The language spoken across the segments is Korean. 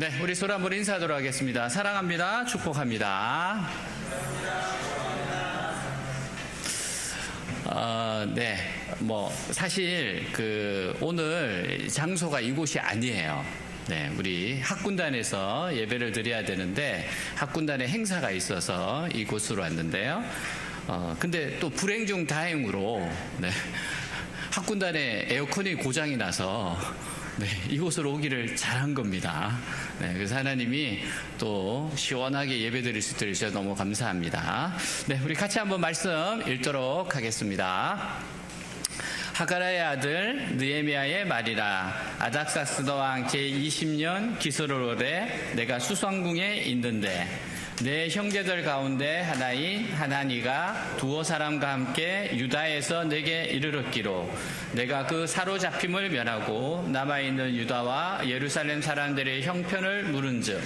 네, 우리 서로 한번 인사하도록 하겠습니다. 사랑합니다. 축복합니다. 네, 사실 오늘 장소가 이곳이 아니에요. 네, 우리 학군단에서 예배를 드려야 되는데 학군단에 행사가 있어서 이곳으로 왔는데요. 근데 또 불행 중 다행으로 학군단에 에어컨이 고장이 나서 이곳으로 오기를 잘한 겁니다. 그래서 하나님이 또 시원하게 예배 드릴 수 있도록 해주셔서 너무 감사합니다. 네, 우리 같이 한번 말씀 읽도록 하겠습니다. 하가라의 아들 느헤미야의 말이라. 아닥사스다 왕 제20년 기스로울에 내가 수성궁에 있는데 내 형제들 가운데 하나인 하나니가 두어 사람과 함께 유다에서 내게 이르렀기로 내가 그 사로잡힘을 면하고 남아있는 유다와 예루살렘 사람들의 형편을 물은즉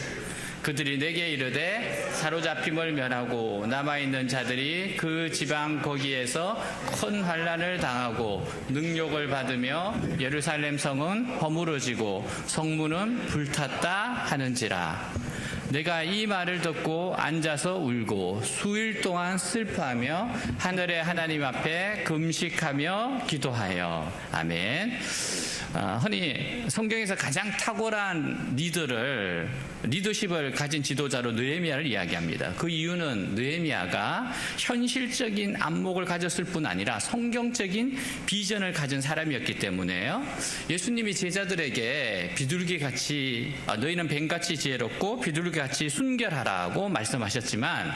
그들이 내게 이르되 사로잡힘을 면하고 남아있는 자들이 그 지방 거기에서 큰 환난을 당하고 능욕을 받으며 예루살렘 성은 허물어지고 성문은 불탔다 하는지라. 내가 이 말을 듣고 앉아서 울고 수일 동안 슬퍼하며 하늘의 하나님 앞에 금식하며 기도하여. 아멘. 흔히 성경에서 가장 탁월한 리더십을 가진 지도자로 느헤미야를 이야기합니다. 그 이유는 느헤미야가 현실적인 안목을 가졌을 뿐 아니라 성경적인 비전을 가진 사람이었기 때문에요. 예수님이 제자들에게 비둘기같이 너희는 뱀같이 지혜롭고 비둘기같이 순결하라고 말씀하셨지만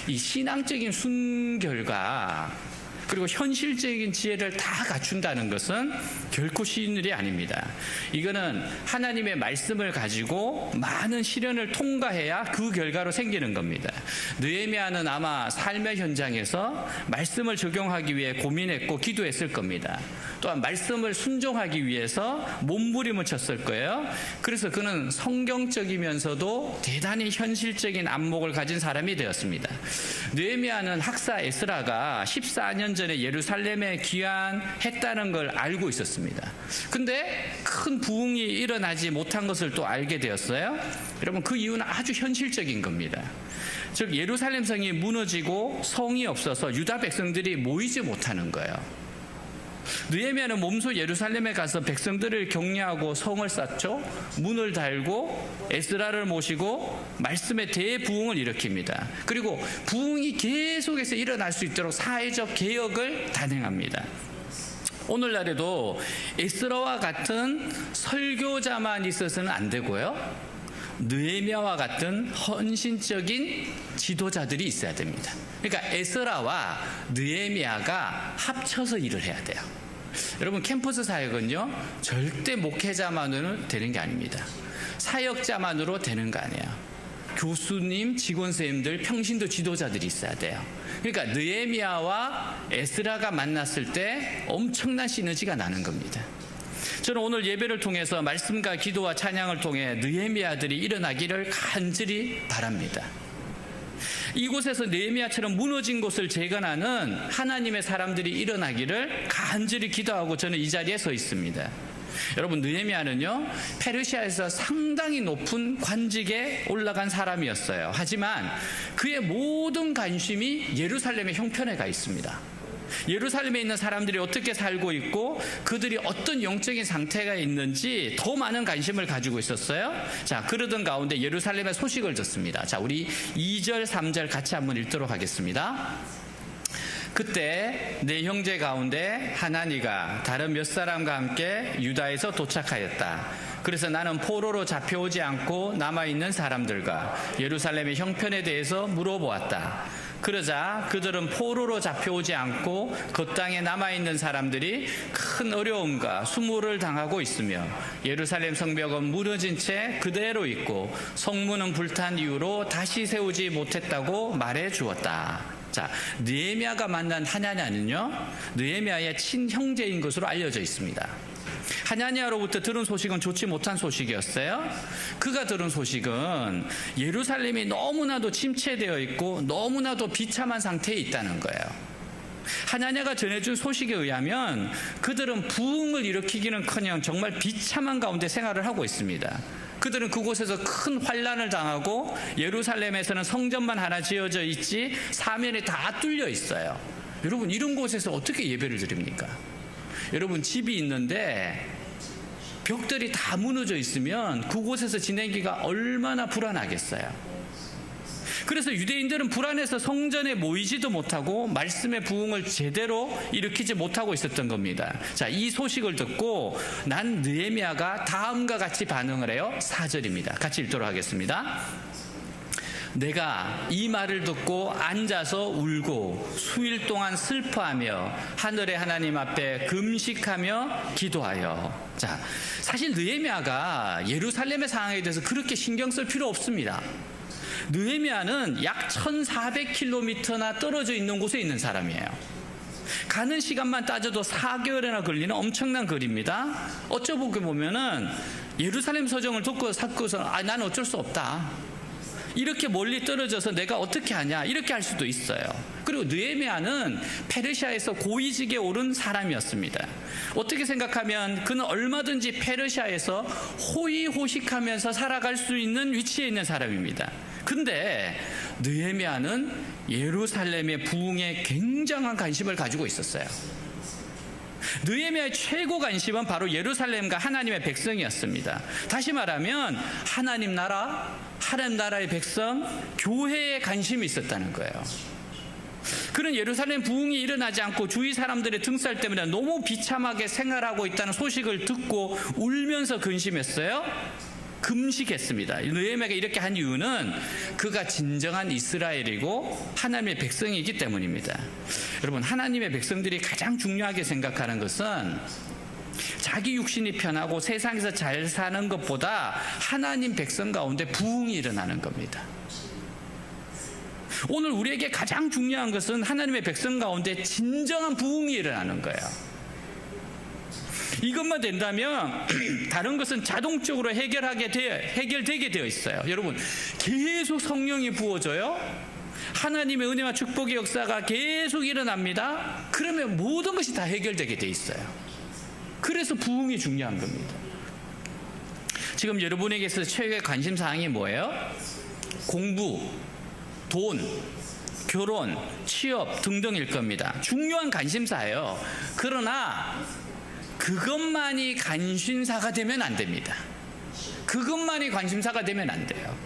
이 신앙적인 순결과 그리고 현실적인 지혜를 다 갖춘다는 것은 결코 쉬운 일이 아닙니다. 이거는 하나님의 말씀을 가지고 많은 시련을 통과해야 그 결과로 생기는 겁니다. 느헤미야는 아마 삶의 현장에서 말씀을 적용하기 위해 고민했고 기도했을 겁니다. 또한 말씀을 순종하기 위해서 몸부림을 쳤을 거예요. 그래서 그는 성경적이면서도 대단히 현실적인 안목을 가진 사람이 되었습니다. 느헤미야는 학사 에스라가 14년 전에 예루살렘에 귀환했다는 걸 알고 있었습니다. 근데 큰 부흥이 일어나지 못한 것을 또 알게 되었어요. 여러분, 그 이유는 아주 현실적인 겁니다. 즉 예루살렘 성이 무너지고 성이 없어서 유다 백성들이 모이지 못하는 거예요. 느헤미야는 몸소 예루살렘에 가서 백성들을 격려하고 성을 쌓죠. 문을 달고 에스라를 모시고 말씀의 대부흥을 일으킵니다. 그리고 부흥이 계속해서 일어날 수 있도록 사회적 개혁을 단행합니다. 오늘날에도 에스라와 같은 설교자만 있어서는 안 되고요. 느헤미야와 같은 헌신적인 지도자들이 있어야 됩니다. 그러니까 에스라와 느헤미야가 합쳐서 일을 해야 돼요. 여러분, 캠퍼스 사역은요 절대 목회자만으로는 되는 게 아닙니다. 사역자만으로 되는 거 아니에요. 교수님, 직원선생님들, 평신도 지도자들이 있어야 돼요. 그러니까 느헤미야와 에스라가 만났을 때 엄청난 시너지가 나는 겁니다. 저는 오늘 예배를 통해서 말씀과 기도와 찬양을 통해 느헤미야들이 일어나기를 간절히 바랍니다. 이곳에서 느헤미야처럼 무너진 곳을 재건하는 하나님의 사람들이 일어나기를 간절히 기도하고 저는 이 자리에 서 있습니다. 여러분, 느헤미야는요 페르시아에서 상당히 높은 관직에 올라간 사람이었어요. 하지만 그의 모든 관심이 예루살렘의 형편에 가 있습니다. 예루살렘에 있는 사람들이 어떻게 살고 있고 그들이 어떤 영적인 상태가 있는지 더 많은 관심을 가지고 있었어요. 자, 그러던 가운데 예루살렘의 소식을 듣습니다. 자, 우리 2절 3절 같이 한번 읽도록 하겠습니다. 그때 내 형제 가운데 하나니가 다른 몇 사람과 함께 유다에서 도착하였다. 그래서 나는 포로로 잡혀오지 않고 남아있는 사람들과 예루살렘의 형편에 대해서 물어보았다. 그러자 그들은 포로로 잡혀오지 않고 그 땅에 남아있는 사람들이 큰 어려움과 수모를 당하고 있으며 예루살렘 성벽은 무너진 채 그대로 있고 성문은 불탄 이후로 다시 세우지 못했다고 말해 주었다. 자, 느헤미야가 만난 하나냐는요 느헤미야의 친형제인 것으로 알려져 있습니다. 하나냐로부터 들은 소식은 좋지 못한 소식이었어요. 그가 들은 소식은 예루살렘이 너무나도 침체되어 있고 너무나도 비참한 상태에 있다는 거예요. 하나냐가 전해준 소식에 의하면 그들은 부흥을 일으키기는커녕 정말 비참한 가운데 생활을 하고 있습니다. 그들은 그곳에서 큰 환난을 당하고 예루살렘에서는 성전만 하나 지어져 있지 사면이 다 뚫려 있어요. 여러분, 이런 곳에서 어떻게 예배를 드립니까? 여러분, 집이 있는데 벽들이 다 무너져 있으면 그곳에서 지내기가 얼마나 불안하겠어요. 그래서 유대인들은 불안해서 성전에 모이지도 못하고 말씀의 부흥을 제대로 일으키지 못하고 있었던 겁니다. 자, 이 소식을 듣고 난 느헤미야가 다음과 같이 반응을 해요. 4절입니다. 같이 읽도록 하겠습니다. 내가 이 말을 듣고 앉아서 울고 수일 동안 슬퍼하며 하늘의 하나님 앞에 금식하며 기도하여. 자, 사실 느헤미야가 예루살렘의 상황에 대해서 그렇게 신경 쓸 필요 없습니다. 느헤미야는 약 1400km나 떨어져 있는 곳에 있는 사람이에요. 가는 시간만 따져도 4개월이나 걸리는 엄청난 거리입니다. 어쩌보게 보면은 예루살렘 서정을 듣고서 난 어쩔 수 없다, 이렇게 멀리 떨어져서 내가 어떻게 하냐, 이렇게 할 수도 있어요. 그리고 느헤미야는 페르시아에서 고위직에 오른 사람이었습니다. 어떻게 생각하면 그는 얼마든지 페르시아에서 호의호식하면서 살아갈 수 있는 위치에 있는 사람입니다. 근데 느헤미야는 예루살렘의 부흥에 굉장한 관심을 가지고 있었어요. 느헤미야의 최고 관심은 바로 예루살렘과 하나님의 백성이었습니다. 다시 말하면 하나님 나라, 하나님 나라의 백성, 교회에 관심이 있었다는 거예요. 그는 예루살렘 부흥이 일어나지 않고 주위 사람들의 등살 때문에 너무 비참하게 생활하고 있다는 소식을 듣고 울면서 근심했어요. 금식했습니다. 느헤미야가 이렇게 한 이유는 그가 진정한 이스라엘이고 하나님의 백성이기 때문입니다. 여러분, 하나님의 백성들이 가장 중요하게 생각하는 것은 자기 육신이 편하고 세상에서 잘 사는 것보다 하나님 백성 가운데 부흥이 일어나는 겁니다. 오늘 우리에게 가장 중요한 것은 하나님의 백성 가운데 진정한 부흥이 일어나는 거예요. 이것만 된다면 다른 것은 자동적으로 해결되게 되어 있어요. 여러분, 계속 성령이 부어져요. 하나님의 은혜와 축복의 역사가 계속 일어납니다. 그러면 모든 것이 다 해결되게 돼 있어요. 그래서 부흥이 중요한 겁니다. 지금 여러분에게서 최고의 관심사항이 뭐예요? 공부, 돈, 결혼, 취업 등등일 겁니다. 중요한 관심사예요. 그러나 그것만이 관심사가 되면 안 됩니다. 그것만이 관심사가 되면 안 돼요.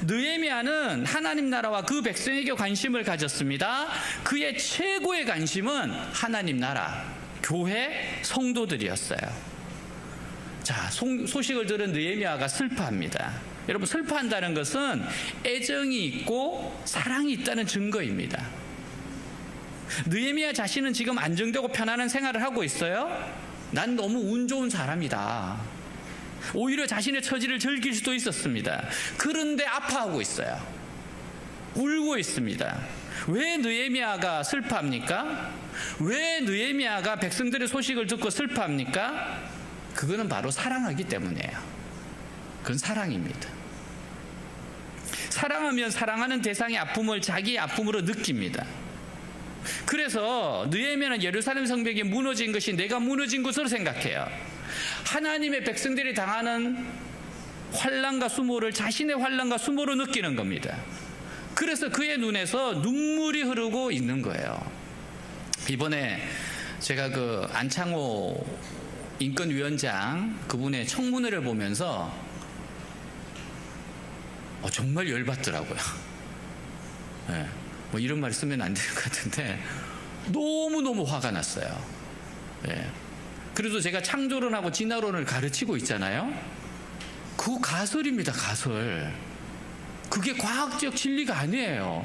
느헤미야는 하나님 나라와 그 백성에게 관심을 가졌습니다. 그의 최고의 관심은 하나님 나라, 교회, 성도들이었어요. 자, 소식을 들은 느헤미야가 슬퍼합니다. 여러분, 슬퍼한다는 것은 애정이 있고 사랑이 있다는 증거입니다. 느헤미야 자신은 지금 안정되고 편안한 생활을 하고 있어요. 난 너무 운 좋은 사람이다. 오히려 자신의 처지를 즐길 수도 있었습니다. 그런데 아파하고 있어요. 울고 있습니다. 왜 느헤미야가 슬퍼합니까? 왜 느헤미야가 백성들의 소식을 듣고 슬퍼합니까? 그거는 바로 사랑하기 때문이에요. 그건 사랑입니다. 사랑하면 사랑하는 대상의 아픔을 자기의 아픔으로 느낍니다. 그래서 느헤미야는 예루살렘 성벽이 무너진 것이 내가 무너진 것으로 생각해요. 하나님의 백성들이 당하는 환난과 수모를 자신의 환난과 수모로 느끼는 겁니다. 그래서 그의 눈에서 눈물이 흐르고 있는 거예요. 이번에 제가 그 안창호 인권위원장 그분의 청문회를 보면서 정말 열받더라고요. 네. 뭐 이런 말 쓰면 안 될 것 같은데 너무너무 화가 났어요. 예. 그래도 제가 창조론하고 진화론을 가르치고 있잖아요. 그거 가설입니다, 가설. 그게 과학적 진리가 아니에요.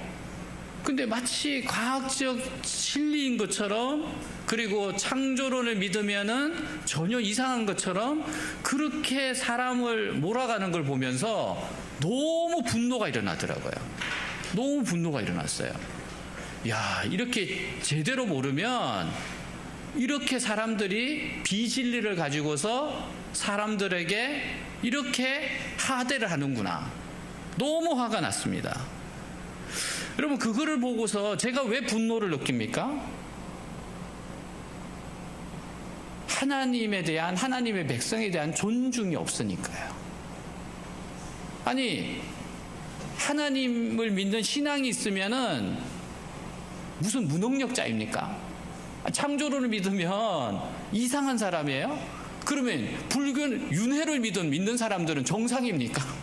근데 마치 과학적 진리인 것처럼, 그리고 창조론을 믿으면은 전혀 이상한 것처럼 그렇게 사람을 몰아가는 걸 보면서 너무 분노가 일어나더라고요. 너무 분노가 일어났어요. 야, 이렇게 제대로 모르면 이렇게 사람들이 비진리를 가지고서 사람들에게 이렇게 하대를 하는구나. 너무 화가 났습니다. 여러분, 그거를 보고서 제가 왜 분노를 느낍니까? 하나님에 대한, 하나님의 백성에 대한 존중이 없으니까요. 아니, 하나님을 믿는 신앙이 있으면은 무슨 무능력자입니까? 창조론을 믿으면 이상한 사람이에요? 그러면 불교는 윤회를 믿는 사람들은 정상입니까?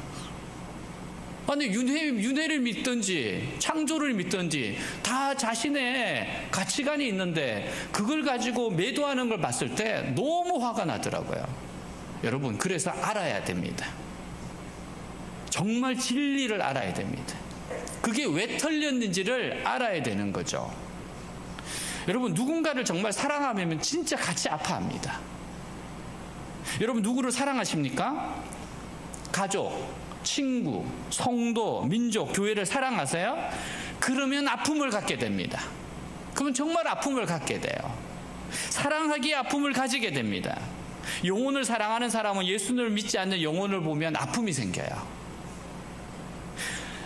아니, 윤회를 믿든지 창조를 믿든지 다 자신의 가치관이 있는데 그걸 가지고 매도하는 걸 봤을 때 너무 화가 나더라고요. 여러분, 그래서 알아야 됩니다. 정말 진리를 알아야 됩니다. 그게 왜 틀렸는지를 알아야 되는 거죠. 여러분, 누군가를 정말 사랑하면 진짜 같이 아파합니다. 여러분, 누구를 사랑하십니까? 가족, 친구, 성도, 민족, 교회를 사랑하세요? 그러면 아픔을 갖게 됩니다. 그러면 정말 아픔을 갖게 돼요. 사랑하기에 아픔을 가지게 됩니다. 영혼을 사랑하는 사람은 예수님을 믿지 않는 영혼을 보면 아픔이 생겨요.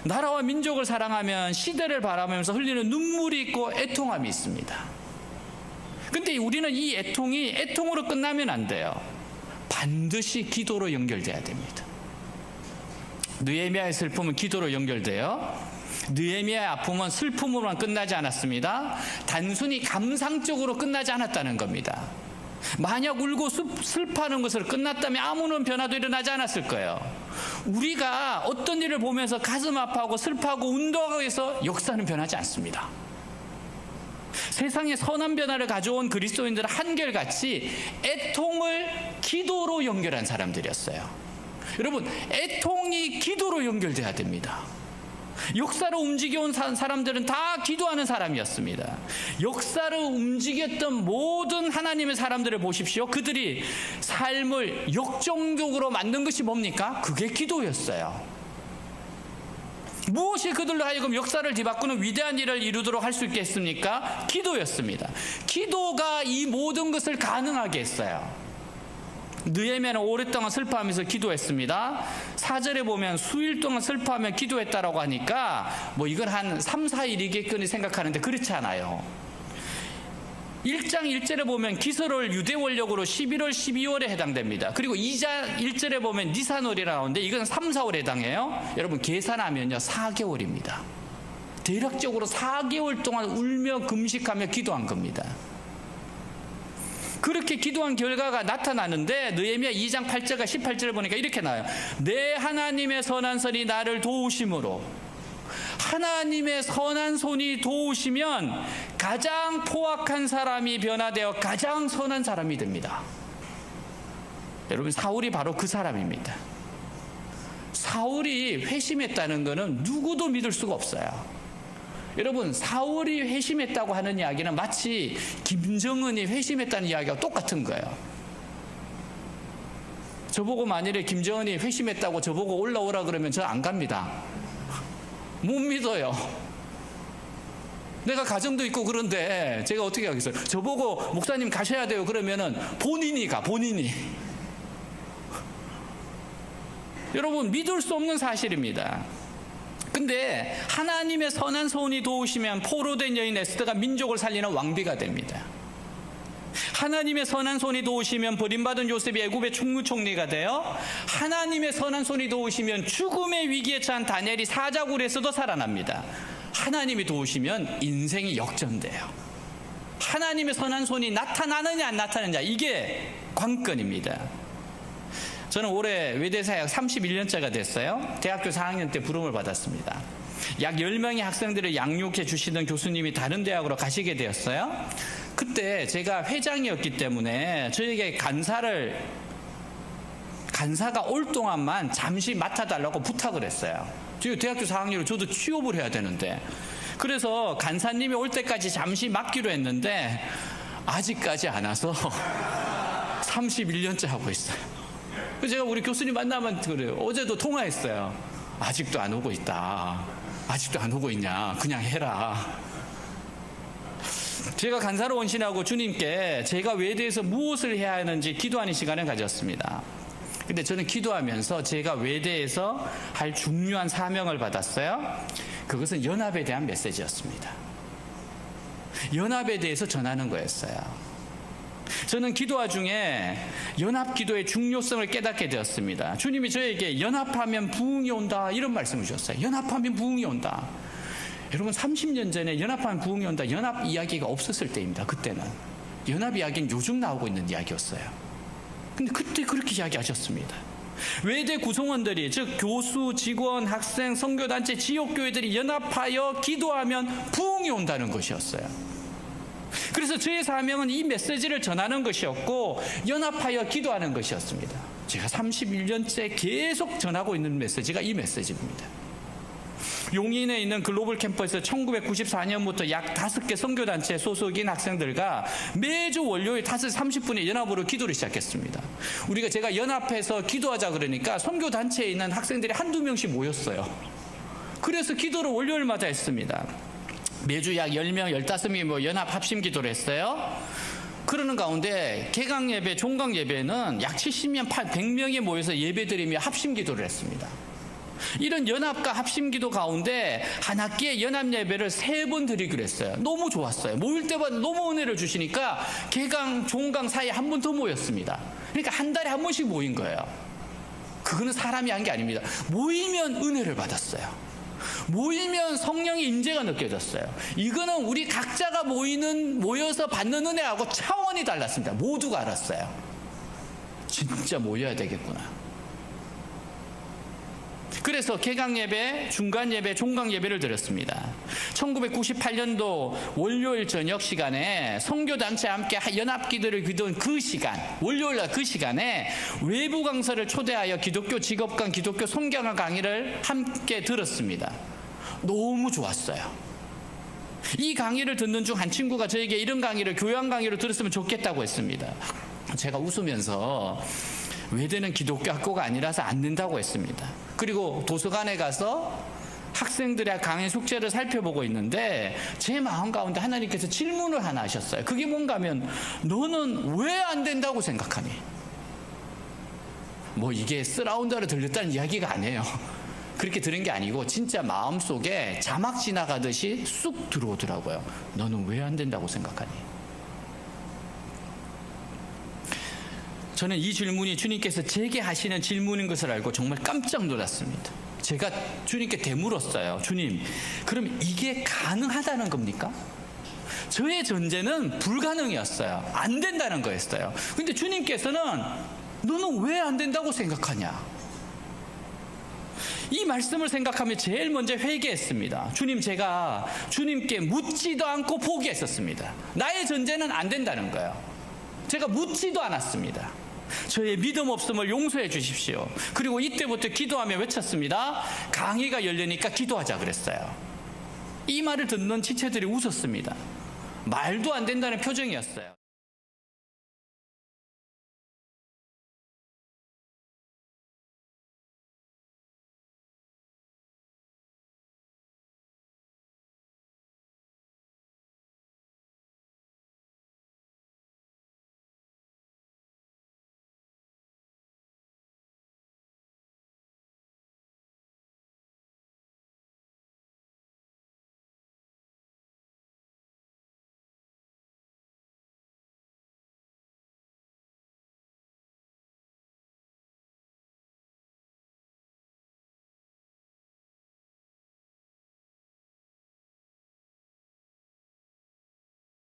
나라와 민족을 사랑하면 시대를 바라보면서 흘리는 눈물이 있고 애통함이 있습니다. 근데 우리는 이 애통이 애통으로 끝나면 안 돼요. 반드시 기도로 연결돼야 됩니다. 느헤미야의 슬픔은 기도로 연결돼요. 느헤미야의 아픔은 슬픔으로만 끝나지 않았습니다. 단순히 감상적으로 끝나지 않았다는 겁니다. 만약 울고 슬퍼하는 것으로 끝났다면 아무런 변화도 일어나지 않았을 거예요. 우리가 어떤 일을 보면서 가슴 아파하고 슬퍼하고 운동하고 해서 역사는 변하지 않습니다. 세상에 선한 변화를 가져온 그리스도인들은 한결같이 애통을 기도로 연결한 사람들이었어요. 여러분, 애통이 기도로 연결돼야 됩니다. 역사를 움직여온 사람들은 다 기도하는 사람이었습니다. 역사를 움직였던 모든 하나님의 사람들을 보십시오. 그들이 삶을 역정적으로 만든 것이 뭡니까? 그게 기도였어요. 무엇이 그들로 하여금 역사를 뒤바꾸는 위대한 일을 이루도록 할 수 있게 했습니까? 기도였습니다. 기도가 이 모든 것을 가능하게 했어요. 느헤미야는 오랫동안 슬퍼하면서 기도했습니다. 4절에 보면 수일 동안 슬퍼하며 기도했다라고 하니까 이건 한 3, 4일이겠거니 생각하는데 그렇지 않아요. 1장 1절에 보면 기설월 유대월력으로 11월 12월에 해당됩니다. 그리고 2장 1절에 보면 니산월이라 나오는데 이건 3, 4월에 해당해요. 여러분, 계산하면요 4개월입니다. 대략적으로 4개월 동안 울며 금식하며 기도한 겁니다. 그렇게 기도한 결과가 나타나는데 느헤미야 2장 8절과 18절을 보니까 이렇게 나와요. 내 하나님의 선한 손이 나를 도우심으로. 하나님의 선한 손이 도우시면 가장 포악한 사람이 변화되어 가장 선한 사람이 됩니다. 여러분, 사울이 바로 그 사람입니다. 사울이 회심했다는 것은 누구도 믿을 수가 없어요. 여러분, 사울이 회심했다고 하는 이야기는 마치 김정은이 회심했다는 이야기가 똑같은 거예요. 저보고 만일에 김정은이 회심했다고 저보고 올라오라 그러면 저 안 갑니다. 못 믿어요. 내가 가정도 있고 그런데 제가 어떻게 하겠어요? 저보고 목사님 가셔야 돼요 그러면은 본인이 가, 본인이. 여러분, 믿을 수 없는 사실입니다. 근데 하나님의 선한 손이 도우시면 포로된 여인 에스더가 민족을 살리는 왕비가 됩니다. 하나님의 선한 손이 도우시면 버림받은 요셉이 애굽의 충무총리가 되어 하나님의 선한 손이 도우시면 죽음의 위기에 처한 다니엘이 사자굴에서도 살아납니다. 하나님이 도우시면 인생이 역전돼요. 하나님의 선한 손이 나타나느냐 안 나타나느냐, 이게 관건입니다. 저는 올해 외대사역 31년째가 됐어요. 대학교 4학년 때 부름을 받았습니다. 약 10명의 학생들을 양육해 주시던 교수님이 다른 대학으로 가시게 되었어요. 그때 제가 회장이었기 때문에 저에게 간사가 올 동안만 잠시 맡아달라고 부탁을 했어요. 저 대학교 4학년으로 저도 취업을 해야 되는데, 그래서 간사님이 올 때까지 잠시 맡기로 했는데 아직까지 안 와서 31년째 하고 있어요. 제가 우리 교수님 만나면 그래요. 어제도 통화했어요. 아직도 안 오고 있다. 아직도 안 오고 있냐. 그냥 해라. 제가 간사로 원신하고 주님께 제가 외대에서 무엇을 해야 하는지 기도하는 시간을 가졌습니다. 근데 저는 기도하면서 제가 외대에서 할 중요한 사명을 받았어요. 그것은 연합에 대한 메시지였습니다. 연합에 대해서 전하는 거였어요. 저는 기도와 중에 연합기도의 중요성을 깨닫게 되었습니다. 주님이 저에게 연합하면 부흥이 온다 이런 말씀을 주셨어요. 연합하면 부흥이 온다. 여러분 30년 전에 연합하면 부흥이 온다 연합 이야기가 없었을 때입니다. 그때는 연합 이야기는 요즘 나오고 있는 이야기였어요. 근데 그때 그렇게 이야기하셨습니다. 외대 구성원들이 즉 교수, 직원, 학생, 선교단체, 지역교회들이 연합하여 기도하면 부흥이 온다는 것이었어요. 그래서 저의 사명은 이 메시지를 전하는 것이었고 연합하여 기도하는 것이었습니다. 제가 31년째 계속 전하고 있는 메시지가 이 메시지입니다. 용인에 있는 글로벌 캠퍼스에서 1994년부터 약 5개 선교단체 소속인 학생들과 매주 월요일 5시 30분에 연합으로 기도를 시작했습니다. 제가 연합해서 기도하자 그러니까 선교단체에 있는 학생들이 한두 명씩 모였어요. 그래서 기도를 월요일마다 했습니다. 매주 약 10명, 15명이 연합 합심 기도를 했어요. 그러는 가운데 개강 예배, 종강 예배는 약 70명, 100명이 모여서 예배드리며 합심 기도를 했습니다. 이런 연합과 합심 기도 가운데 한 학기에 연합 예배를 3번 드리기로 했어요. 너무 좋았어요. 모일 때마다 너무 은혜를 주시니까 개강, 종강 사이에 한 번 더 모였습니다. 그러니까 한 달에 한 번씩 모인 거예요. 그거는 사람이 한 게 아닙니다. 모이면 은혜를 받았어요. 모이면 성령의 임재가 느껴졌어요. 이거는 우리 각자가 모여서 받는 은혜하고 차원이 달랐습니다. 모두가 알았어요. 진짜 모여야 되겠구나. 그래서 개강 예배, 중간 예배, 종강 예배를 드렸습니다. 1998년도 월요일 저녁 시간에 선교단체와 함께 연합기도를 기도한 그 시간, 월요일날 그 시간에 외부 강사를 초대하여 기독교 직업관, 기독교 성경학 강의를 함께 들었습니다. 너무 좋았어요. 이 강의를 듣는 중 한 친구가 저에게 이런 강의를 교양 강의로 들었으면 좋겠다고 했습니다. 제가 웃으면서 외대는 기독교 학교가 아니라서 안 된다고 했습니다. 그리고 도서관에 가서 학생들의 강의 숙제를 살펴보고 있는데 제 마음 가운데 하나님께서 질문을 하나 하셨어요. 그게 뭔가 하면 너는 왜 안 된다고 생각하니? 이게 쓰라운드로 들렸다는 이야기가 아니에요. 그렇게 들은 게 아니고 진짜 마음속에 자막 지나가듯이 쑥 들어오더라고요. 너는 왜 안 된다고 생각하니? 저는 이 질문이 주님께서 제게 하시는 질문인 것을 알고 정말 깜짝 놀랐습니다. 제가 주님께 되물었어요. 주님, 그럼 이게 가능하다는 겁니까? 저의 전제는 불가능이었어요. 안 된다는 거였어요. 근데 주님께서는 너는 왜 안 된다고 생각하냐? 이 말씀을 생각하며 제일 먼저 회개했습니다. 제가 주님께 묻지도 않고 포기했었습니다. 나의 전제는 안 된다는 거예요. 제가 묻지도 않았습니다. 저의 믿음 없음을 용서해 주십시오. 그리고 이때부터 기도하며 외쳤습니다. 강의가 열리니까 기도하자 그랬어요. 이 말을 듣는 지체들이 웃었습니다. 말도 안 된다는 표정이었어요.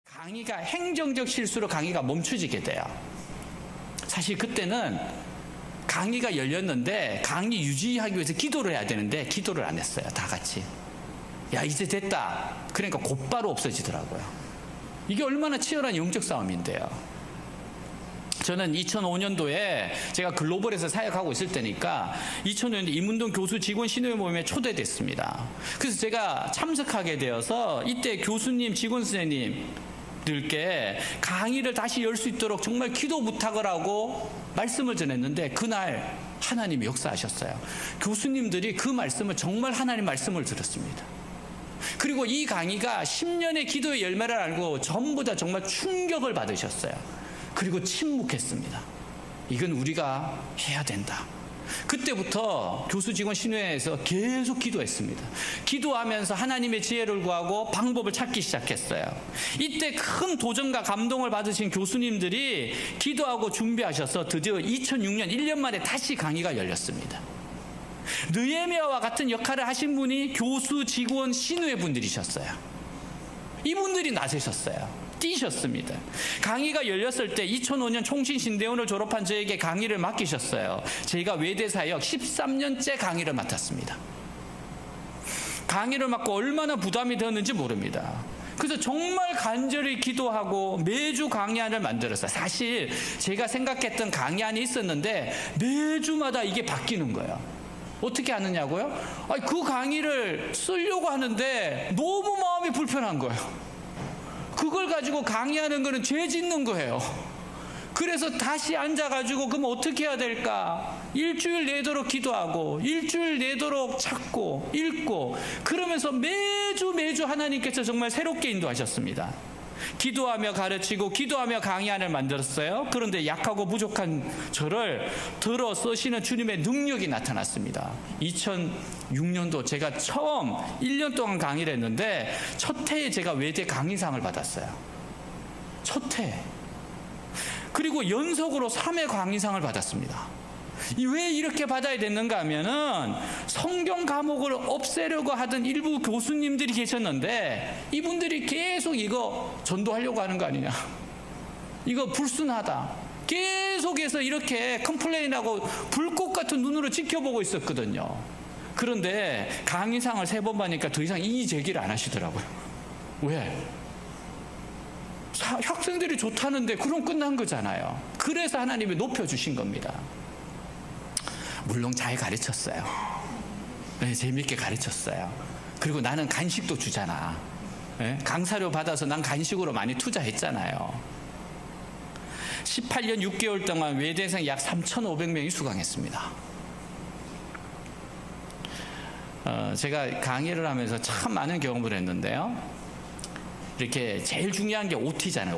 강의가 행정적 실수로 강의가 멈춰지게 돼요. 사실 그때는 강의가 열렸는데 강의 유지하기 위해서 기도를 해야 되는데 기도를 안 했어요. 다 같이. 야, 이제 됐다. 그러니까 곧바로 없어지더라고요. 이게 얼마나 치열한 영적 싸움인데요. 저는 2005년도에 제가 글로벌에서 사역하고 있을 때니까 2005년도 이문동 교수 직원 신호회 모임에 초대됐습니다. 그래서 제가 참석하게 되어서 이때 교수님, 직원 선생님들께 강의를 다시 열 수 있도록 정말 기도 부탁을 하고 말씀을 전했는데 그날 하나님이 역사하셨어요. 교수님들이 그 말씀을 정말 하나님 말씀을 들었습니다. 그리고 이 강의가 10년의 기도의 열매를 알고 전부 다 정말 충격을 받으셨어요. 그리고 침묵했습니다. 이건 우리가 해야 된다. 그때부터 교수직원 신회에서 계속 기도했습니다. 기도하면서 하나님의 지혜를 구하고 방법을 찾기 시작했어요. 이때 큰 도전과 감동을 받으신 교수님들이 기도하고 준비하셔서 드디어 2006년 1년 만에 다시 강의가 열렸습니다. 느헤미야와 같은 역할을 하신 분이 교수직원 신회 분들이셨어요. 이분들이 나서셨어요. 뛰셨습니다. 강의가 열렸을 때 2005년 총신신대원을 졸업한 저에게 강의를 맡기셨어요. 제가 외대사역 13년째 강의를 맡았습니다. 강의를 맡고 얼마나 부담이 되었는지 모릅니다. 그래서 정말 간절히 기도하고 매주 강의안을 만들었어요. 사실 제가 생각했던 강의안이 있었는데 매주마다 이게 바뀌는 거예요. 어떻게 하느냐고요? 그 강의를 쓰려고 하는데 너무 마음이 불편한 거예요. 그걸 가지고 강의하는 거는 죄 짓는 거예요. 그래서 다시 앉아가지고 그럼 어떻게 해야 될까? 일주일 내도록 기도하고 일주일 내도록 찾고 읽고 그러면서 매주 하나님께서 정말 새롭게 인도하셨습니다. 기도하며 가르치고 기도하며 강의안을 만들었어요. 그런데 약하고 부족한 저를 들어 쓰시는 주님의 능력이 나타났습니다. 2006년도 제가 처음 1년 동안 강의를 했는데 첫 해에 제가 외대 강의상을 받았어요. 첫 해. 그리고 연속으로 3회 강의상을 받았습니다. 왜 이렇게 받아야 됐는가 하면은 성경 과목을 없애려고 하던 일부 교수님들이 계셨는데 이분들이 계속 이거 전도하려고 하는 거 아니냐, 이거 불순하다, 계속해서 이렇게 컴플레인하고 불꽃 같은 눈으로 지켜보고 있었거든요. 그런데 강의상을 3번 받으니까 더 이상 이의 제기를 안 하시더라고요. 왜? 학생들이 좋다는데 그럼 끝난 거잖아요. 그래서 하나님이 높여주신 겁니다. 물론 잘 가르쳤어요. 네, 재밌게 가르쳤어요. 그리고 나는 간식도 주잖아. 네? 강사료 받아서 난 간식으로 많이 투자했잖아요. 18년 6개월 동안 외대생 약 3,500명이 수강했습니다. 제가 강의를 하면서 참 많은 경험을 했는데요. 이렇게 제일 중요한 게 OT잖아요.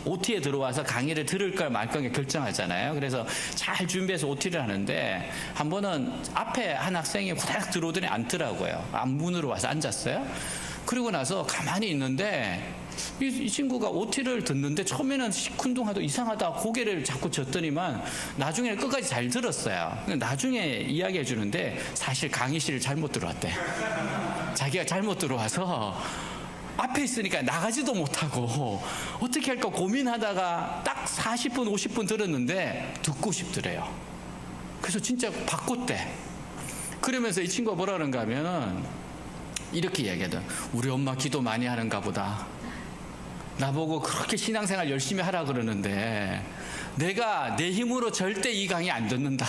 OT에 들어와서 강의를 들을 걸 말 걸 결정하잖아요. 그래서 잘 준비해서 OT를 하는데 한 번은 앞에 한 학생이 후다닥 들어오더니 앉더라고요. 앞문으로 와서 앉았어요. 그리고 나서 가만히 있는데 이 친구가 OT를 듣는데 처음에는 시큰둥하다 이상하다 고개를 자꾸 젓더니만 나중에는 끝까지 잘 들었어요. 나중에 이야기해 주는데 사실 강의실을 잘못 들어왔대. 자기가 잘못 들어와서 앞에 있으니까 나가지도 못하고 어떻게 할까 고민하다가 딱 40분 50분 들었는데 듣고 싶더래요. 그래서 진짜 바꿨대. 그러면서 이 친구가 뭐라 그런가 하면은 이렇게 이야기하더라. 우리 엄마 기도 많이 하는가 보다. 나보고 그렇게 신앙생활 열심히 하라 그러는데 내가 내 힘으로 절대 이 강의 안 듣는다.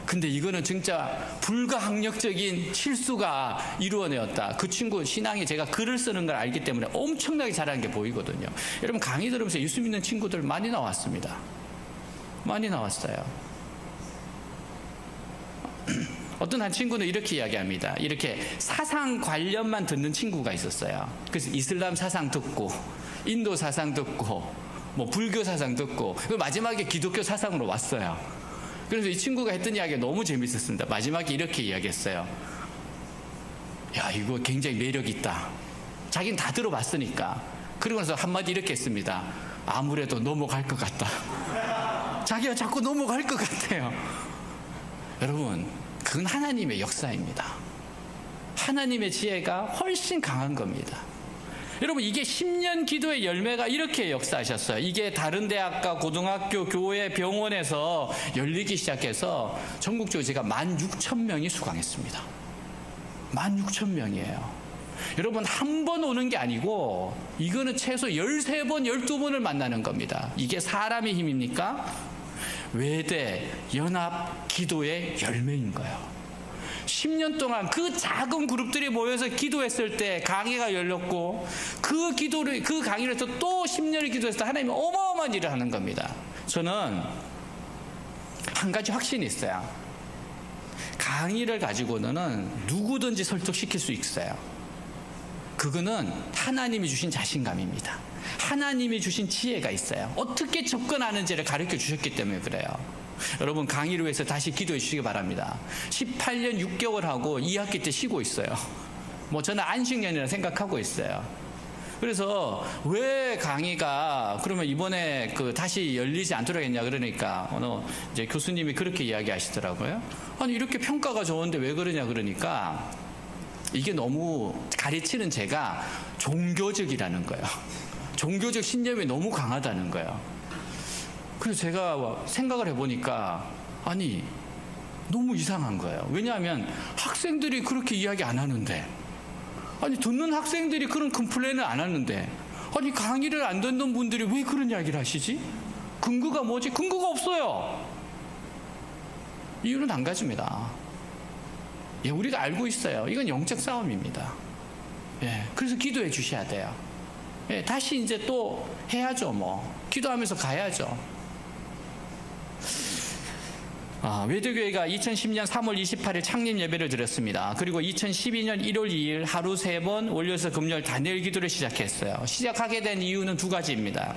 근데 이거는 진짜 불가항력적인 실수가 이루어내었다. 그 친구 신앙이 제가 글을 쓰는 걸 알기 때문에 엄청나게 잘하는 게 보이거든요. 여러분 강의 들으면서 예수 믿는 친구들 많이 나왔습니다. 많이 나왔어요. 어떤 한 친구는 이렇게 이야기합니다. 이렇게 사상 관련만 듣는 친구가 있었어요. 그래서 이슬람 사상 듣고 인도 사상 듣고 뭐 불교 사상 듣고 마지막에 기독교 사상으로 왔어요. 그래서 이 친구가 했던 이야기가 너무 재밌었습니다. 마지막에 이렇게 이야기했어요. 야, 이거 굉장히 매력 있다. 자기는 다 들어봤으니까. 그러고 나서 한마디 이렇게 했습니다. 아무래도 넘어갈 것 같다. 자기가 자꾸 넘어갈 것 같아요. 여러분, 그건 하나님의 역사입니다. 하나님의 지혜가 훨씬 강한 겁니다. 여러분, 이게 10년 기도의 열매가 이렇게 역사하셨어요. 이게 다른 대학과 고등학교, 교회, 병원에서 열리기 시작해서 전국적으로 제가 16,000명이 수강했습니다. 16,000명이에요. 여러분, 한 번 오는 게 아니고 이거는 최소 13번, 12번을 만나는 겁니다. 이게 사람의 힘입니까? 외대, 연합, 기도의 열매인 거예요. 10년 동안 그 작은 그룹들이 모여서 기도했을 때 강의가 열렸고 그 강의를 해서 또 10년을 기도했을 때 하나님이 어마어마한 일을 하는 겁니다. 저는 한 가지 확신이 있어요. 강의를 가지고는 누구든지 설득시킬 수 있어요. 그거는 하나님이 주신 자신감입니다. 하나님이 주신 지혜가 있어요. 어떻게 접근하는지를 가르쳐 주셨기 때문에 그래요. 여러분 강의를 위해서 다시 기도해 주시기 바랍니다. 18년 6개월 하고 2학기 때 쉬고 있어요. 뭐 저는 안식년이라 생각하고 있어요. 그래서 왜 강의가 그러면 이번에 다시 열리지 않도록 했냐 그러니까 이제 교수님이 그렇게 이야기하시더라고요. 아니 이렇게 평가가 좋은데 왜 그러냐 그러니까 이게 너무 가르치는 제가 종교적이라는 거예요. 종교적 신념이 너무 강하다는 거예요. 그래서 제가 생각을 해보니까 아니 너무 이상한 거예요. 왜냐하면 학생들이 그렇게 이야기 안 하는데, 아니 듣는 학생들이 그런 컴플레인을 안 하는데, 아니 강의를 안 듣는 분들이 왜 그런 이야기를 하시지? 근거가 뭐지? 근거가 없어요. 이유는 한 가지입니다. 예, 우리가 알고 있어요. 이건 영적 싸움입니다. 예, 그래서 기도해 주셔야 돼요. 예, 다시 이제 또 해야죠. 뭐 기도하면서 가야죠. 외대교회가 2010년 3월 28일 창립 예배를 드렸습니다. 그리고 2012년 1월 2일 하루 3번 월요일에서 금요일 다니엘 기도를 시작했어요. 시작하게 된 이유는 2가지입니다.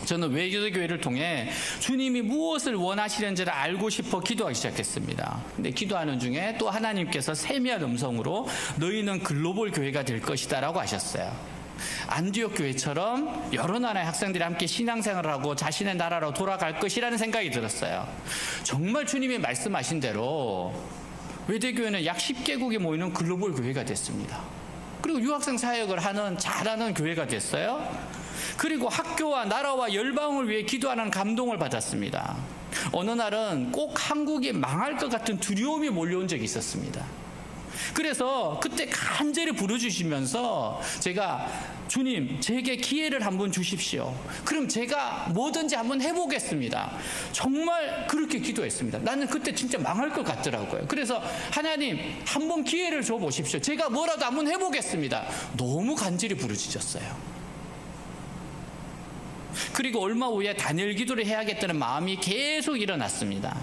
저는 외대교회를 통해 주님이 무엇을 원하시는지를 알고 싶어 기도하기 시작했습니다. 근데 기도하는 중에 또 하나님께서 세미한 음성으로 너희는 글로벌 교회가 될 것이다 라고 하셨어요. 안디옥 교회처럼 여러 나라의 학생들이 함께 신앙생활을 하고 자신의 나라로 돌아갈 것이라는 생각이 들었어요. 정말 주님이 말씀하신 대로 외대교회는 약 10개국이 모이는 글로벌 교회가 됐습니다. 그리고 유학생 사역을 잘하는 교회가 됐어요. 그리고 학교와 나라와 열방을 위해 기도하는 감동을 받았습니다. 어느 날은 꼭 한국이 망할 것 같은 두려움이 몰려온 적이 있었습니다. 그래서 그때 간절히 부르주시면서 제가 주님 제게 기회를 한번 주십시오. 그럼 제가 뭐든지 한번 해보겠습니다. 정말 그렇게 기도했습니다. 나는 그때 진짜 망할 것 같더라고요. 그래서 하나님 한번 기회를 줘보십시오. 제가 뭐라도 한번 해보겠습니다. 너무 간절히 부르짖었어요. 그리고 얼마 후에 다니엘 기도를 해야겠다는 마음이 계속 일어났습니다.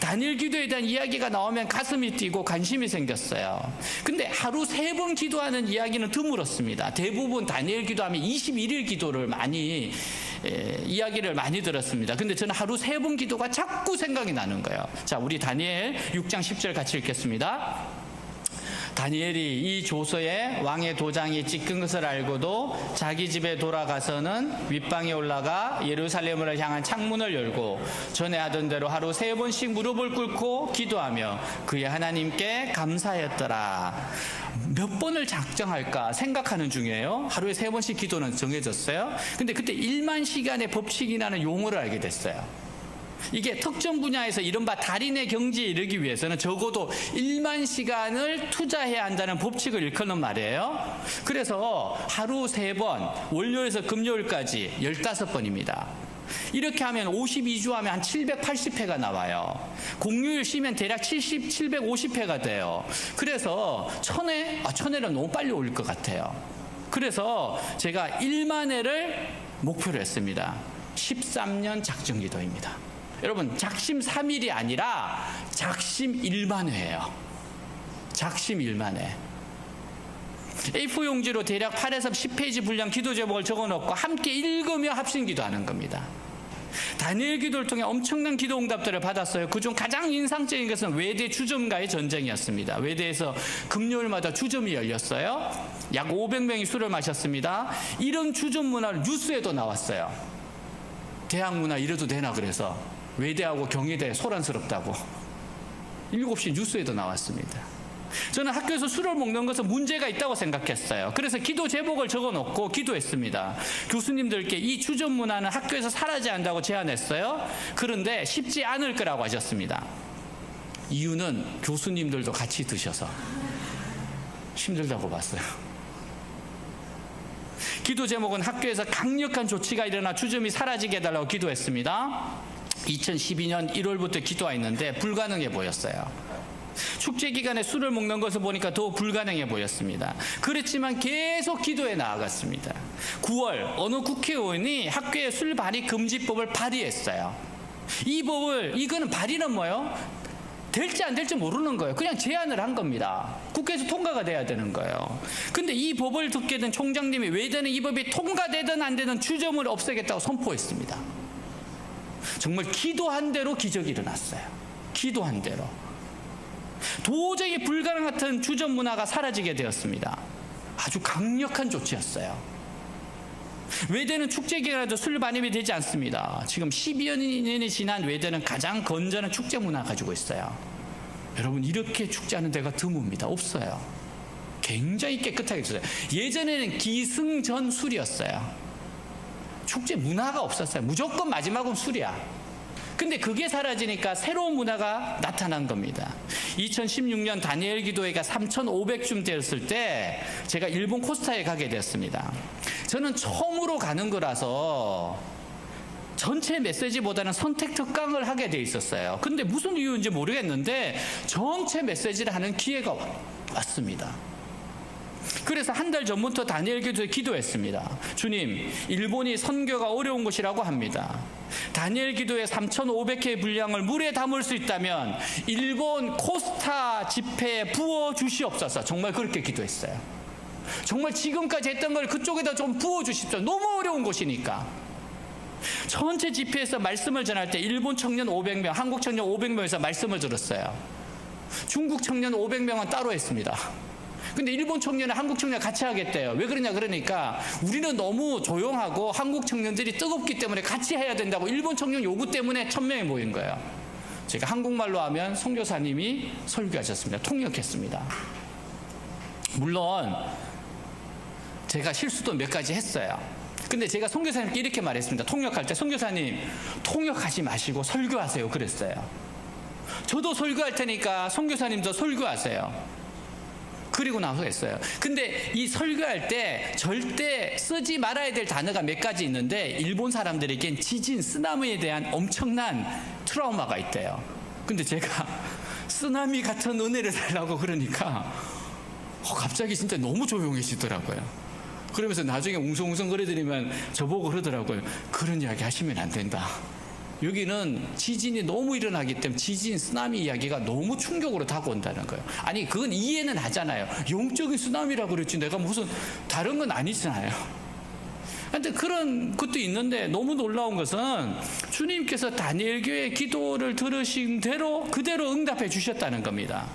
다니엘 기도에 대한 이야기가 나오면 가슴이 뛰고 관심이 생겼어요. 근데 하루 3번 기도하는 이야기는 드물었습니다. 대부분 다니엘 기도하면 21일 기도를 이야기를 많이 들었습니다. 근데 저는 하루 3번 기도가 자꾸 생각이 나는 거예요. 자, 우리 다니엘 6장 10절 같이 읽겠습니다. 다니엘이 이 조서에 왕의 도장이 찍힌 것을 알고도 자기 집에 돌아가서는 윗방에 올라가 예루살렘을 향한 창문을 열고 전에 하던 대로 하루 3번씩 무릎을 꿇고 기도하며 그의 하나님께 감사했더라. 몇 번을 작정할까 생각하는 중이에요. 하루에 3번씩 기도는 정해졌어요. 근데 그때 1만 시간의 법칙이라는 용어를 알게 됐어요. 이게 특정 분야에서 이른바 달인의 경지에 이르기 위해서는 적어도 1만 시간을 투자해야 한다는 법칙을 일컫는 말이에요. 그래서 하루 3번, 월요일에서 금요일까지 15번입니다. 이렇게 하면 52주 하면 한 780회가 나와요. 공휴일 쉬면 대략 750회가 돼요. 그래서 1000회? 1000회는 너무 빨리 올릴 것 같아요. 그래서 제가 1만 회를 목표로 했습니다. 13년 작정기도입니다. 여러분 작심 3일이 아니라 작심 1만 회예요. 작심 1만 회. A4 용지로 대략 8에서 10페이지 분량 기도 제목을 적어놓고 함께 읽으며 합심기도하는 겁니다. 다니엘 기도를 통해 엄청난 기도 응답들을 받았어요. 그중 가장 인상적인 것은 외대 주점과의 전쟁이었습니다. 외대에서 금요일마다 주점이 열렸어요. 약 500명이 술을 마셨습니다. 이런 주점 문화를 뉴스에도 나왔어요. 대학 문화 이래도 되나 그래서 외대하고 경희대 소란스럽다고 7시 뉴스에도 나왔습니다. 저는 학교에서 술을 먹는 것은 문제가 있다고 생각했어요. 그래서 기도 제목을 적어놓고 기도했습니다. 교수님들께 이 주점 문화는 학교에서 사라져야 한다고 제안했어요. 그런데 쉽지 않을 거라고 하셨습니다. 이유는 교수님들도 같이 드셔서 힘들다고 봤어요. 기도 제목은 학교에서 강력한 조치가 일어나 주점이 사라지게 해달라고 기도했습니다. 2012년 1월부터 기도했는데 불가능해 보였어요. 축제 기간에 술을 먹는 것을 보니까 더 불가능해 보였습니다. 그렇지만 계속 기도해 나아갔습니다. 9월 어느 국회의원이 학교에 술 발의 금지법을 발의했어요. 이거는 발의는 뭐예요? 될지 안 될지 모르는 거예요. 그냥 제안을 한 겁니다. 국회에서 통과가 돼야 되는 거예요. 근데 이 법을 듣게 된 총장님이 외대는 이 법이 통과되든 안 되든 주점을 없애겠다고 선포했습니다. 정말 기도한 대로 기적이 일어났어요. 기도한 대로. 도저히 불가능 같은 주전 문화가 사라지게 되었습니다. 아주 강력한 조치였어요. 외대는 축제 기간에도 술 반입이 되지 않습니다. 지금 12여 년이 지난 외대는 가장 건전한 축제 문화 가지고 있어요. 여러분, 이렇게 축제하는 데가 드뭅니다. 없어요. 굉장히 깨끗하게 있어요. 예전에는 기승전술이었어요. 축제 문화가 없었어요. 무조건 마지막은 술이야. 근데 그게 사라지니까 새로운 문화가 나타난 겁니다. 2016년 다니엘 기도회가 3,500쯤 되었을 때 제가 일본 코스타에 가게 되었습니다. 저는 처음으로 가는 거라서 전체 메시지보다는 선택 특강을 하게 돼 있었어요. 근데 무슨 이유인지 모르겠는데 전체 메시지를 하는 기회가 왔습니다. 그래서 한 달 전부터 다니엘 기도에 기도했습니다. 주님, 일본이 선교가 어려운 곳이라고 합니다. 다니엘 기도에 3,500회 분량을 물에 담을 수 있다면 일본 코스타 집회에 부어 주시옵소서. 정말 그렇게 기도했어요. 정말 지금까지 했던 걸 그쪽에다 좀 부어 주십시오. 너무 어려운 곳이니까. 전체 집회에서 말씀을 전할 때 일본 청년 500명, 한국 청년 500명에서 말씀을 들었어요. 중국 청년 500명은 따로 했습니다. 근데 일본 청년은 한국 청년 같이 하겠대요. 왜 그러냐 그러니까 우리는 너무 조용하고 한국 청년들이 뜨겁기 때문에 같이 해야 된다고 일본 청년 요구 때문에 1,000명이 모인 거예요. 제가 한국말로 하면 선교사님이 설교하셨습니다. 통역했습니다. 물론 제가 실수도 몇 가지 했어요. 근데 제가 선교사님께 이렇게 말했습니다. 통역할 때 선교사님 통역하지 마시고 설교하세요 그랬어요. 저도 설교할 테니까 선교사님도 설교하세요. 그리고 나서 했어요. 근데 이 설교할 때 절대 쓰지 말아야 될 단어가 몇 가지 있는데 일본 사람들에겐 지진, 쓰나미에 대한 엄청난 트라우마가 있대요. 근데 제가 쓰나미 같은 은혜를 달라고 그러니까 갑자기 진짜 너무 조용해지더라고요. 그러면서 나중에 웅성웅성 거려드리면 저보고 그러더라고요. 그런 이야기 하시면 안 된다. 여기는 지진이 너무 일어나기 때문에 지진, 쓰나미 이야기가 너무 충격으로 다가온다는 거예요. 아니 그건 이해는 하잖아요. 영적인 쓰나미라고 그랬지 내가 무슨 다른 건 아니잖아요. 근데 그런 것도 있는데 너무 놀라운 것은 주님께서 다니엘 교회 기도를 들으신 대로 그대로 응답해 주셨다는 겁니다.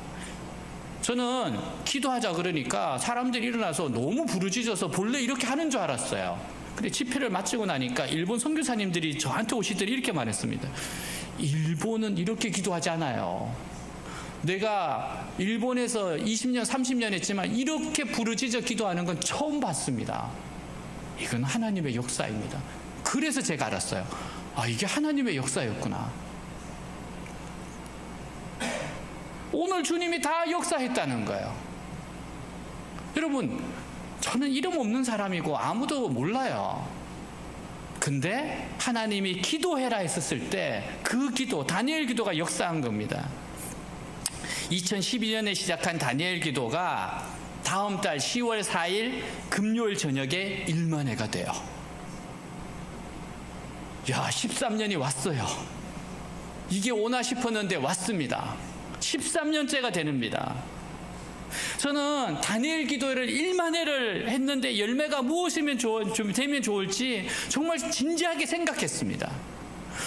저는 기도하자 그러니까 사람들이 일어나서 너무 부르짖어서 본래 이렇게 하는 줄 알았어요. 근데 집회를 마치고 나니까 일본 선교사님들이 저한테 오시더니 이렇게 말했습니다. 일본은 이렇게 기도하지 않아요. 내가 일본에서 20년, 30년 했지만 이렇게 부르짖어 기도하는 건 처음 봤습니다. 이건 하나님의 역사입니다. 그래서 제가 알았어요. 아, 이게 하나님의 역사였구나. 오늘 주님이 다 역사했다는 거예요. 여러분, 저는 이름 없는 사람이고 아무도 몰라요. 근데 하나님이 기도해라 했었을 때 그 기도, 다니엘 기도가 역사한 겁니다. 2012년에 시작한 다니엘 기도가 다음 달 10월 4일 금요일 저녁에 1만 회가 돼요. 야, 13년이 왔어요. 이게 오나 싶었는데 왔습니다. 13년째가 됩니다. 저는 다니엘 기도를 1만 회를 했는데 열매가 무엇이면 되면 좋을지 정말 진지하게 생각했습니다.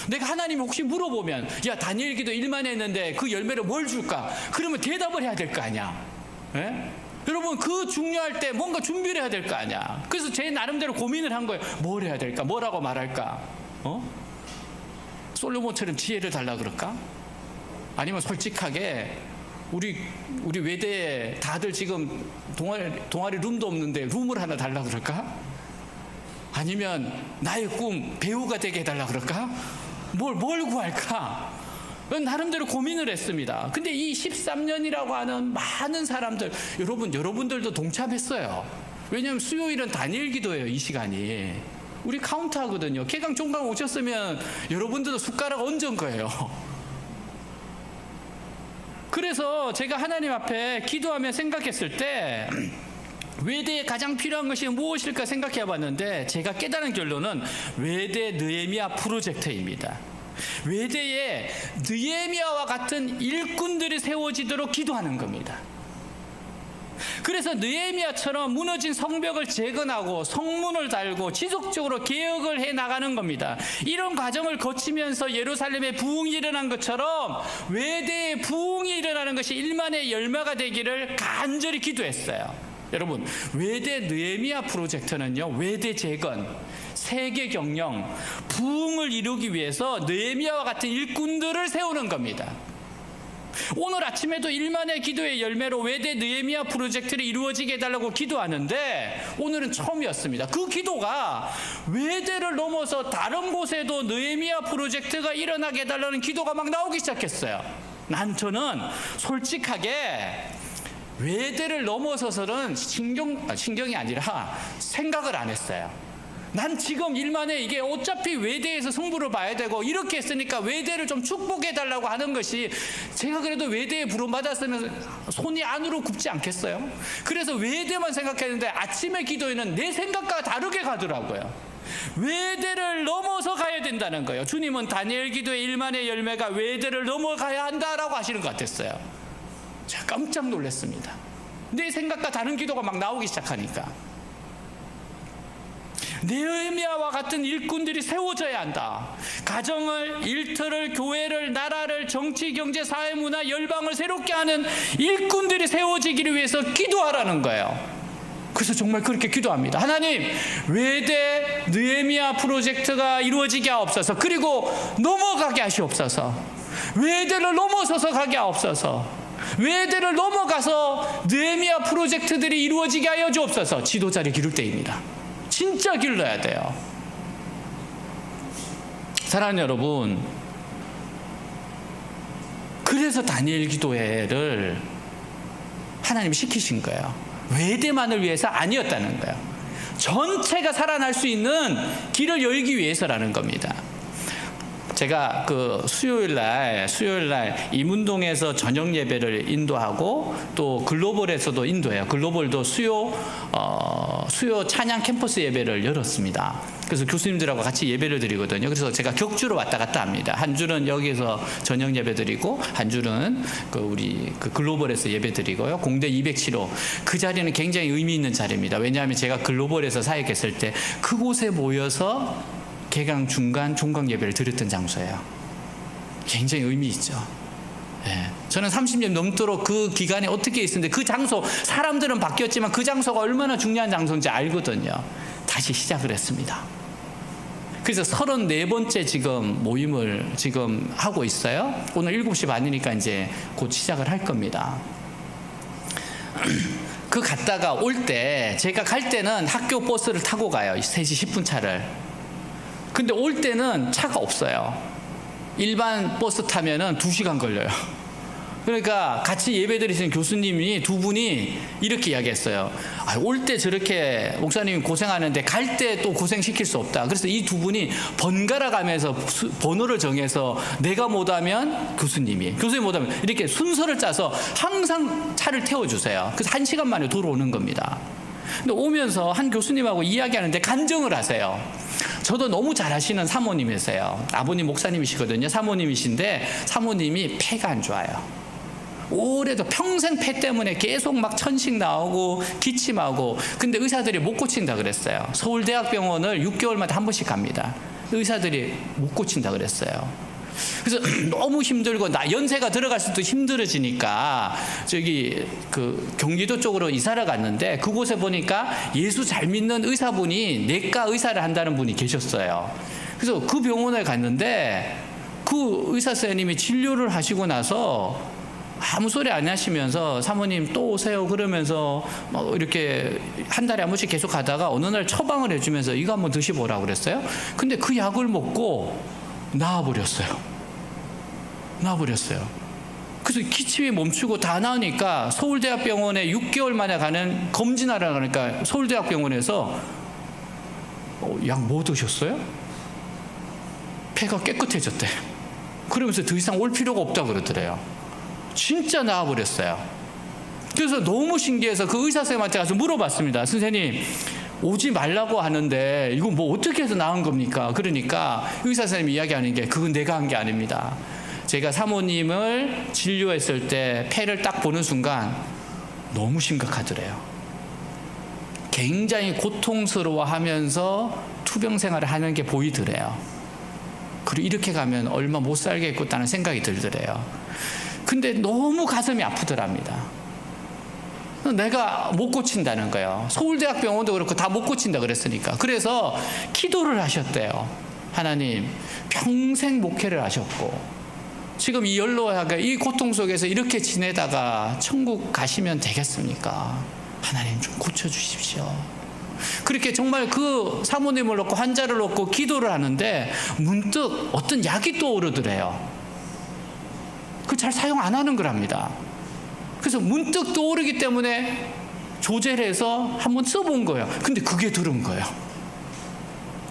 내가 하나님 혹시 물어보면 야, 다니엘 기도 1만 회 했는데 그 열매를 뭘 줄까? 그러면 대답을 해야 될 거 아니야. 예? 여러분, 그 중요할 때 뭔가 준비를 해야 될 거 아니야. 그래서 제 나름대로 고민을 한 거예요. 뭘 해야 될까? 뭐라고 말할까? 솔로몬처럼 지혜를 달라 그럴까? 아니면 솔직하게 우리 외대에 다들 지금 동아리 룸도 없는데 룸을 하나 달라 그럴까? 아니면 나의 꿈 배우가 되게 해달라 그럴까? 뭘 구할까? 나름대로 고민을 했습니다. 근데 이 13년이라고 하는 많은 사람들, 여러분들도 동참했어요. 왜냐하면 수요일은 다니엘 기도예요. 이 시간이 우리 카운트 하거든요. 개강 종강 오셨으면 여러분들도 숟가락 얹은 거예요. 그래서 제가 하나님 앞에 기도하며 생각했을 때 외대에 가장 필요한 것이 무엇일까 생각해 봤는데 제가 깨달은 결론은 외대 느헤미야 프로젝트입니다. 외대에 느헤미야와 같은 일꾼들이 세워지도록 기도하는 겁니다. 그래서 느헤미야처럼 무너진 성벽을 재건하고 성문을 달고 지속적으로 개혁을 해 나가는 겁니다. 이런 과정을 거치면서 예루살렘에 부흥이 일어난 것처럼 외대의 부흥이 일어나는 것이 일만의 열매가 되기를 간절히 기도했어요. 여러분, 외대 느헤미야 프로젝트는요, 외대 재건, 세계 경영, 부흥을 이루기 위해서 느헤미야와 같은 일꾼들을 세우는 겁니다. 오늘 아침에도 일만의 기도의 열매로 외대 느헤미야 프로젝트를 이루어지게 해달라고 기도하는데 오늘은 처음이었습니다. 그 기도가 외대를 넘어서 다른 곳에도 느헤미야 프로젝트가 일어나게 해달라는 기도가 막 나오기 시작했어요. 저는 솔직하게 외대를 넘어서서는 신경이 아니라 생각을 안 했어요. 난 지금 일만에 이게 어차피 외대에서 승부를 봐야 되고 이렇게 했으니까 외대를 좀 축복해 달라고 하는 것이, 제가 그래도 외대에 부름받았으면 손이 안으로 굽지 않겠어요? 그래서 외대만 생각했는데 아침에 기도에는 내 생각과 다르게 가더라고요. 외대를 넘어서 가야 된다는 거예요. 주님은 다니엘 기도의 일만의 열매가 외대를 넘어가야 한다라고 하시는 것 같았어요. 제가 깜짝 놀랐습니다. 내 생각과 다른 기도가 막 나오기 시작하니까. 느헤미야와 같은 일꾼들이 세워져야 한다. 가정을, 일터를, 교회를, 나라를, 정치, 경제, 사회, 문화, 열방을 새롭게 하는 일꾼들이 세워지기를 위해서 기도하라는 거예요. 그래서 정말 그렇게 기도합니다. 하나님, 외대 느헤미야 프로젝트가 이루어지게 하옵소서. 그리고 넘어가게 하시옵소서. 외대를 넘어서서 가게 하옵소서. 외대를 넘어가서 느헤미야 프로젝트들이 이루어지게 하여 주옵소서. 지도자를 기를 때입니다. 진짜 길러야 돼요. 사랑하는 여러분, 그래서 다니엘 기도회를 하나님이 시키신 거예요. 외대만을 위해서 아니었다는 거예요. 전체가 살아날 수 있는 길을 열기 위해서라는 겁니다. 제가 그 수요일 날 이문동에서 저녁 예배를 인도하고 또 글로벌에서도 인도해요. 글로벌도 수요 찬양 캠퍼스 예배를 열었습니다. 그래서 교수님들하고 같이 예배를 드리거든요. 그래서 제가 격주로 왔다 갔다 합니다. 한 주는 여기서 저녁 예배 드리고 한 주는 우리 글로벌에서 예배 드리고요. 공대 207호 그 자리는 굉장히 의미 있는 자리입니다. 왜냐하면 제가 글로벌에서 사역했을 때 그곳에 모여서 개강 중간 종강 예배를 드렸던 장소예요. 굉장히 의미 있죠. 예. 저는 30년 넘도록 그 기간에 어떻게 있었는데 그 장소, 사람들은 바뀌었지만 그 장소가 얼마나 중요한 장소인지 알거든요. 다시 시작을 했습니다. 그래서 34번째 지금 모임을 지금 하고 있어요. 오늘 7시 반이니까 이제 곧 시작을 할 겁니다. 그 갔다가 올 때, 제가 갈 때는 학교 버스를 타고 가요. 3시 10분 차를. 근데 올 때는 차가 없어요. 일반 버스 타면은 2시간 걸려요. 그러니까 같이 예배 드리시는 교수님이 두 분이 이렇게 이야기했어요. 올 때 저렇게 목사님이 고생하는데 갈 때 또 고생시킬 수 없다. 그래서 이 두 분이 번갈아 가면서 번호를 정해서 내가 못하면 교수님이 못하면 이렇게 순서를 짜서 항상 차를 태워주세요. 그래서 1시간 만에 돌아오는 겁니다. 근데 오면서 한 교수님하고 이야기하는데 간증을 하세요. 저도 너무 잘하시는 사모님이세요. 아버님 목사님이시거든요. 사모님이신데 사모님이 폐가 안 좋아요. 오래도 평생 폐 때문에 계속 막 천식 나오고 기침하고, 근데 의사들이 못 고친다 그랬어요. 서울대학병원을 6개월마다 한 번씩 갑니다. 의사들이 못 고친다 그랬어요. 그래서 너무 힘들고 연세가 들어갈수록 힘들어지니까 저기 경기도 쪽으로 이사를 갔는데 그곳에 보니까 예수 잘 믿는 의사분이 내과 의사를 한다는 분이 계셨어요. 그래서 그 병원에 갔는데 그 의사 선생님이 진료를 하시고 나서 아무 소리 안 하시면서 사모님 또 오세요 그러면서 뭐 이렇게 한 달에 한 번씩 계속 가다가 어느 날 처방을 해주면서 이거 한번 드셔보라고 그랬어요. 근데 그 약을 먹고 나아버렸어요. 그래서 기침이 멈추고 다 나으니까 서울대학병원에 6개월 만에 가는 검진하러 가니까 서울대학병원에서 약 뭐 드셨어요? 폐가 깨끗해졌대. 그러면서 더 이상 올 필요가 없다 그러더래요. 진짜 나아버렸어요. 그래서 너무 신기해서 그 의사 선생님한테 가서 물어봤습니다. 선생님, 오지 말라고 하는데 이거 뭐 어떻게 해서 나은 겁니까? 그러니까 의사 선생님이 이야기하는 게 그건 내가 한 게 아닙니다. 제가 사모님을 진료했을 때 폐를 딱 보는 순간 너무 심각하더래요. 굉장히 고통스러워하면서 투병 생활을 하는 게 보이더래요. 그리고 이렇게 가면 얼마 못 살겠다는 생각이 들더래요. 근데 너무 가슴이 아프더랍니다. 내가 못 고친다는 거예요. 서울대학병원도 그렇고 다 못 고친다 그랬으니까. 그래서 기도를 하셨대요. 하나님, 평생 목회를 하셨고 지금 이 연로하게 이 고통 속에서 이렇게 지내다가 천국 가시면 되겠습니까? 하나님 좀 고쳐주십시오. 그렇게 정말 그 사모님을 놓고 환자를 놓고 기도를 하는데 문득 어떤 약이 떠오르더래요. 그 잘 사용 안 하는 거랍니다. 그래서 문득 떠오르기 때문에 조제를 해서 한번 써본 거예요. 근데 그게 들은 거예요.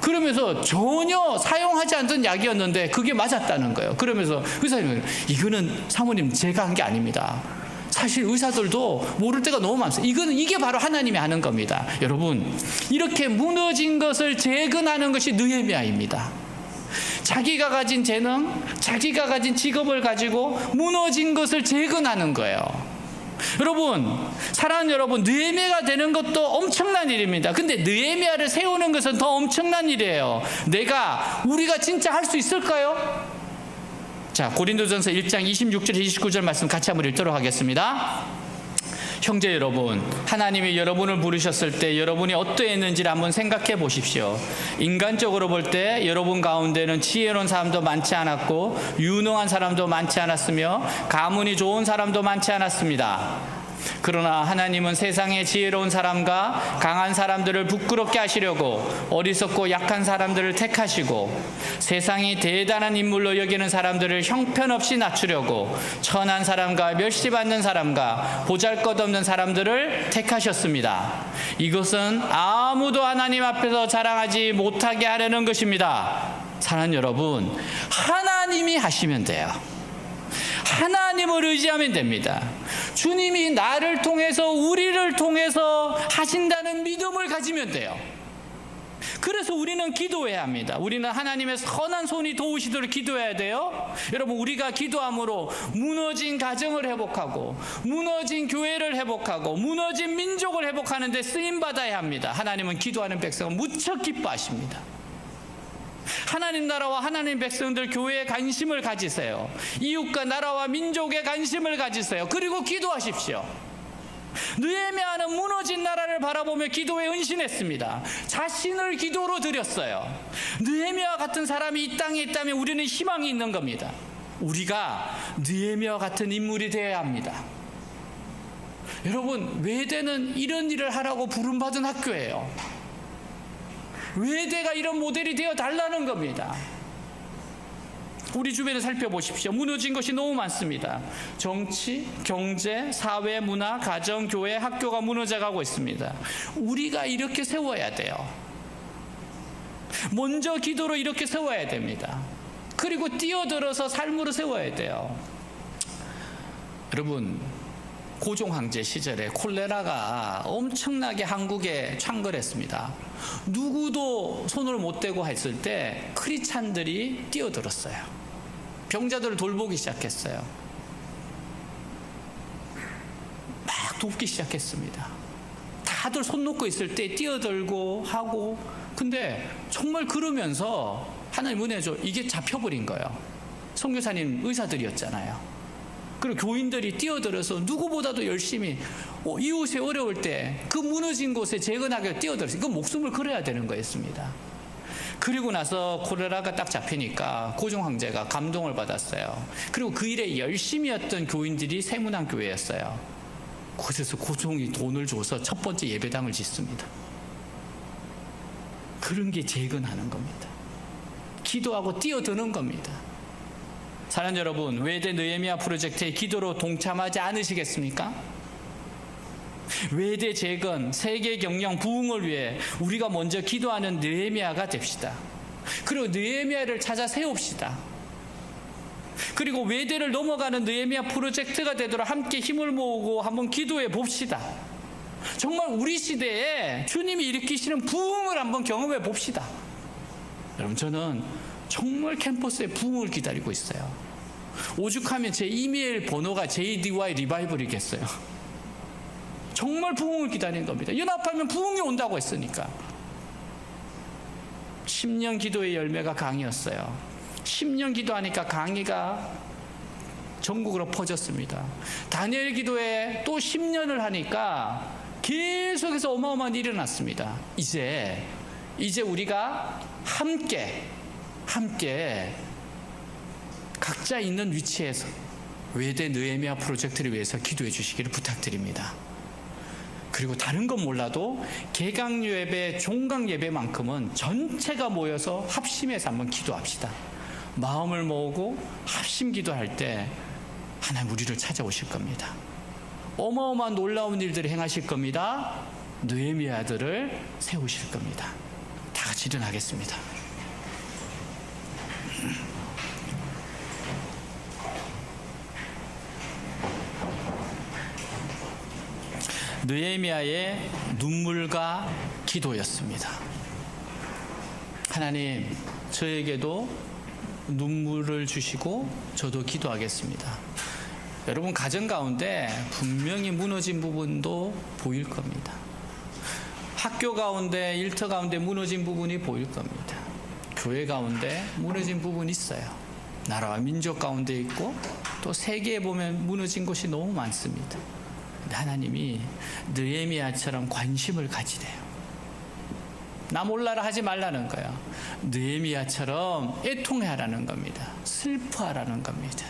그러면서 전혀 사용하지 않던 약이었는데 그게 맞았다는 거예요. 그러면서 의사님은 이거는 사모님 제가 한 게 아닙니다. 사실 의사들도 모를 때가 너무 많습니다. 이게 바로 하나님이 하는 겁니다. 여러분, 이렇게 무너진 것을 재건하는 것이 느헤미야입니다. 자기가 가진 재능, 자기가 가진 직업을 가지고 무너진 것을 재건하는 거예요. 여러분, 사랑하는 여러분, 느헤미야가 되는 것도 엄청난 일입니다. 근데 느헤미야를 세우는 것은 더 엄청난 일이에요. 우리가 진짜 할 수 있을까요? 자, 고린도전서 1장 26절 29절 말씀 같이 한번 읽도록 하겠습니다. 형제 여러분, 하나님이 여러분을 부르셨을 때 여러분이 어떠했는지를 한번 생각해 보십시오. 인간적으로 볼 때 여러분 가운데는 지혜로운 사람도 많지 않았고 유능한 사람도 많지 않았으며 가문이 좋은 사람도 많지 않았습니다. 그러나 하나님은 세상의 지혜로운 사람과 강한 사람들을 부끄럽게 하시려고 어리석고 약한 사람들을 택하시고 세상이 대단한 인물로 여기는 사람들을 형편없이 낮추려고 천한 사람과 멸시받는 사람과 보잘것없는 사람들을 택하셨습니다. 이것은 아무도 하나님 앞에서 자랑하지 못하게 하려는 것입니다. 사랑하는 여러분, 하나님이 하시면 돼요. 하나님을 의지하면 됩니다. 주님이 나를 통해서 우리를 통해서 하신다는 믿음을 가지면 돼요. 그래서 우리는 기도해야 합니다. 우리는 하나님의 선한 손이 도우시도록 기도해야 돼요. 여러분, 우리가 기도함으로 무너진 가정을 회복하고 무너진 교회를 회복하고 무너진 민족을 회복하는 데 쓰임받아야 합니다. 하나님은 기도하는 백성을 무척 기뻐하십니다. 하나님 나라와 하나님 백성들 교회에 관심을 가지세요. 이웃과 나라와 민족에 관심을 가지세요. 그리고 기도하십시오. 느헤미야는 무너진 나라를 바라보며 기도에 헌신했습니다. 자신을 기도로 드렸어요. 느헤미야 같은 사람이 이 땅에 있다면 우리는 희망이 있는 겁니다. 우리가 느헤미야 같은 인물이 되어야 합니다. 여러분, 외대는 이런 일을 하라고 부름받은 학교예요. 외대가 이런 모델이 되어 달라는 겁니다. 우리 주변에 살펴보십시오. 무너진 것이 너무 많습니다. 정치, 경제, 사회, 문화, 가정, 교회, 학교가 무너져가고 있습니다. 우리가 이렇게 세워야 돼요. 먼저 기도로 이렇게 세워야 됩니다. 그리고 뛰어들어서 삶으로 세워야 돼요. 여러분, 고종 황제 시절에 콜레라가 엄청나게 한국에 창궐했습니다. 누구도 손을 못 대고 했을 때 크리스찬들이 뛰어들었어요. 병자들을 돌보기 시작했어요. 막 돕기 시작했습니다. 다들 손 놓고 있을 때 뛰어들고 하고, 근데 정말 그러면서 하나님 은혜 줘, 이게 잡혀버린 거예요. 선교사님 의사들이었잖아요. 그리고 교인들이 뛰어들어서 누구보다도 열심히 이웃이 어려울 때 그 무너진 곳에 재건하게 뛰어들었어요. 그 목숨을 걸어야 되는 거였습니다. 그리고 나서 콜레라가 딱 잡히니까 고종 황제가 감동을 받았어요. 그리고 그 일에 열심히 했던 교인들이 세문안 교회였어요. 그래서 고종이 돈을 줘서 첫 번째 예배당을 짓습니다. 그런 게 재건하는 겁니다. 기도하고 뛰어드는 겁니다. 사랑하는 여러분, 외대 느헤미야 프로젝트의 기도로 동참하지 않으시겠습니까? 외대 재건, 세계 경영, 부흥을 위해 우리가 먼저 기도하는 느헤미야가 됩시다. 그리고 느헤미야를 찾아 세웁시다. 그리고 외대를 넘어가는 느헤미야 프로젝트가 되도록 함께 힘을 모으고 한번 기도해 봅시다. 정말 우리 시대에 주님이 일으키시는 부흥을 한번 경험해 봅시다. 여러분, 저는 정말 캠퍼스의 부흥을 기다리고 있어요. 오죽하면 제 이메일 번호가 JDY 리바이벌이겠어요. 정말 부흥을 기다리는 겁니다. 연합하면 부흥이 온다고 했으니까. 10년 기도의 열매가 강의였어요. 10년 기도하니까 강의가 전국으로 퍼졌습니다. 다니엘 기도에 또 10년을 하니까 계속해서 어마어마한 일이 일어났습니다. 이제 우리가 함께 각자 있는 위치에서 외대 느헤미야 프로젝트를 위해서 기도해 주시기를 부탁드립니다. 그리고 다른 건 몰라도 개강 예배, 종강 예배만큼은 전체가 모여서 합심해서 한번 기도합시다. 마음을 모으고 합심 기도할 때 하나님 우리를 찾아오실 겁니다. 어마어마한 놀라운 일들을 행하실 겁니다. 느헤미야들을 세우실 겁니다. 다 같이 일어나겠습니다. 느헤미야의 눈물과 기도였습니다. 하나님, 저에게도 눈물을 주시고 저도 기도하겠습니다. 여러분 가정 가운데 분명히 무너진 부분도 보일 겁니다. 학교 가운데, 일터 가운데 무너진 부분이 보일 겁니다. 교회 가운데 무너진 부분이 있어요. 나라와 민족 가운데 있고 또 세계에 보면 무너진 곳이 너무 많습니다. 하나님이 느헤미야처럼 관심을 가지래요. 나 몰라라 하지 말라는 거야. 느헤미야처럼 애통하라는 겁니다. 슬퍼하라는 겁니다.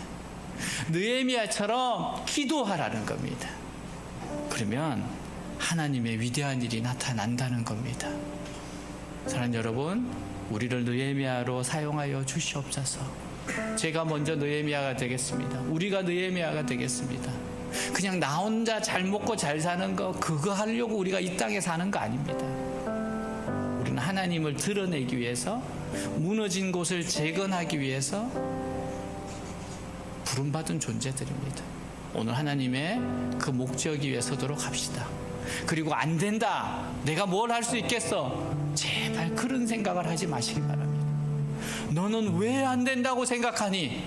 느헤미야처럼 기도하라는 겁니다. 그러면 하나님의 위대한 일이 나타난다는 겁니다. 사랑하는 여러분, 우리를 느헤미야로 사용하여 주시옵소서. 제가 먼저 느헤미야가 되겠습니다. 우리가 느헤미야가 되겠습니다. 그냥 나 혼자 잘 먹고 잘 사는 거, 그거 하려고 우리가 이 땅에 사는 거 아닙니다. 우리는 하나님을 드러내기 위해서, 무너진 곳을 재건하기 위해서 부름받은 존재들입니다. 오늘 하나님의 그 목적이 위해 서도록 합시다. 그리고 안 된다, 내가 뭘 할 수 있겠어, 제발 그런 생각을 하지 마시기 바랍니다. 너는 왜 안 된다고 생각하니?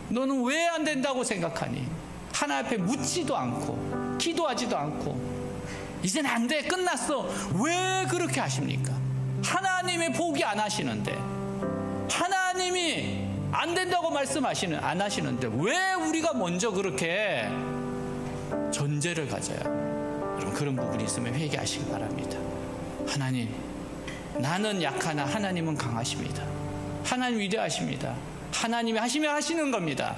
너는 왜 안 된다고 생각하니? 하나님 앞에 묻지도 않고 기도하지도 않고 이젠 안 돼, 끝났어, 왜 그렇게 하십니까? 하나님의 포기 안 하시는데, 하나님이 안 된다고 안 하시는데 왜 우리가 먼저 그렇게 전제를 가져요? 여러분, 그런 부분이 있으면 회개하시기 바랍니다. 하나님, 나는 약하나 하나님은 강하십니다. 하나님 위대하십니다. 하나님이 하시면 하시는 겁니다.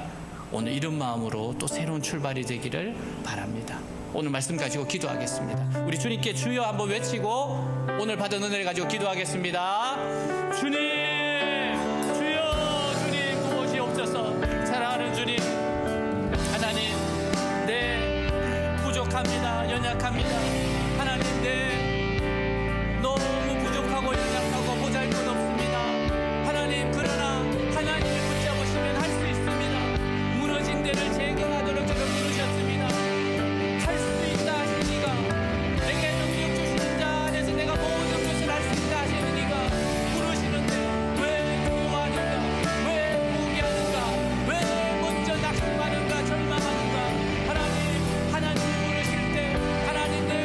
오늘 이런 마음으로 또 새로운 출발이 되기를 바랍니다. 오늘 말씀 가지고 기도하겠습니다. 우리 주님께 주여 한번 외치고 오늘 받은 은혜를 가지고 기도하겠습니다. 주님, 주여, 주님 구하시옵소서. 사랑하는 주님, 하나님, 네, 부족합니다. 연약합니다. 하나님, 네, 너무 부족하고 연약하고 보잘것없습니다. 하나님, 그러나 하나님을 붙잡으시면 할 수 있습니다. 무너진 데를 재건하도록 지금 부르셨습니다. 할 수 있다 하시니가, 내게 능력 주시는 자 안에서 내가 모든 것을 할 수 있다 하시는 이가 부르시는데 왜 두려워하는가, 왜 포기하는가, 왜 먼저 낙심하는가, 절망하는가. 하나님 부르실 때 하나님 내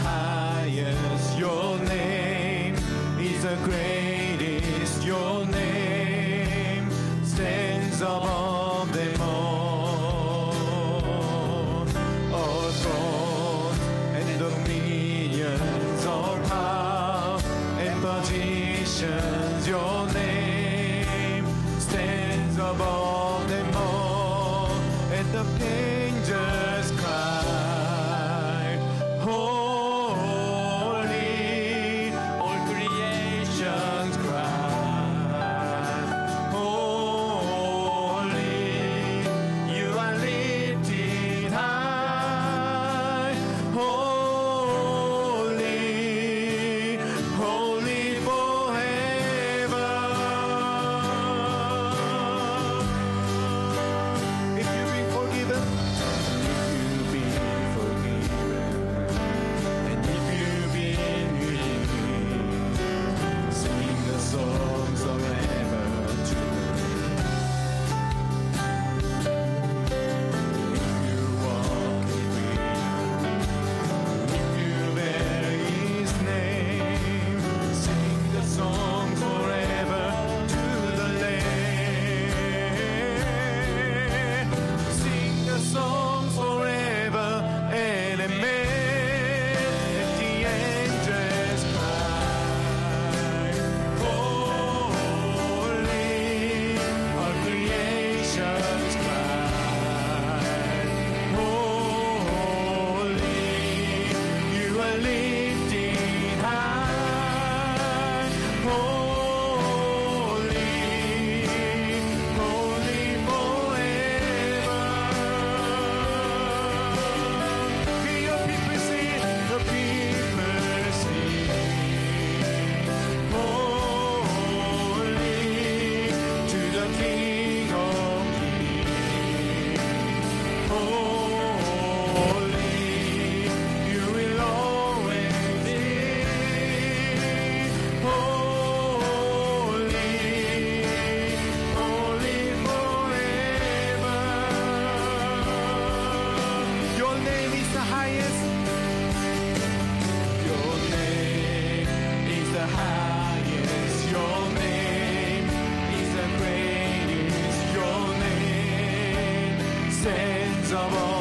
highest. Your name is the greatest. Your name stands above them all. All thrones and dominions, all power and positions. Your name stands above them all. And the angels cry, holy. All creations cry, holy. You are lifted high, holy, holy forever. If you've been forgiven, and if you've been redeemed, sing the songs of heaven to If you walk with Him, if you bear His name, sing the songs forever to the Lamb. Sing the songs forever and amen. And the angels cry, holy. All creations cry, holy. You are lifted high, holy, holy forever. Hear your people sing, the people sing, holy to the King of Kings. Holy, you will always be. Holy, holy forever. Your name is the highest. Your name is the highest. Your name is the greatest. Your name stands above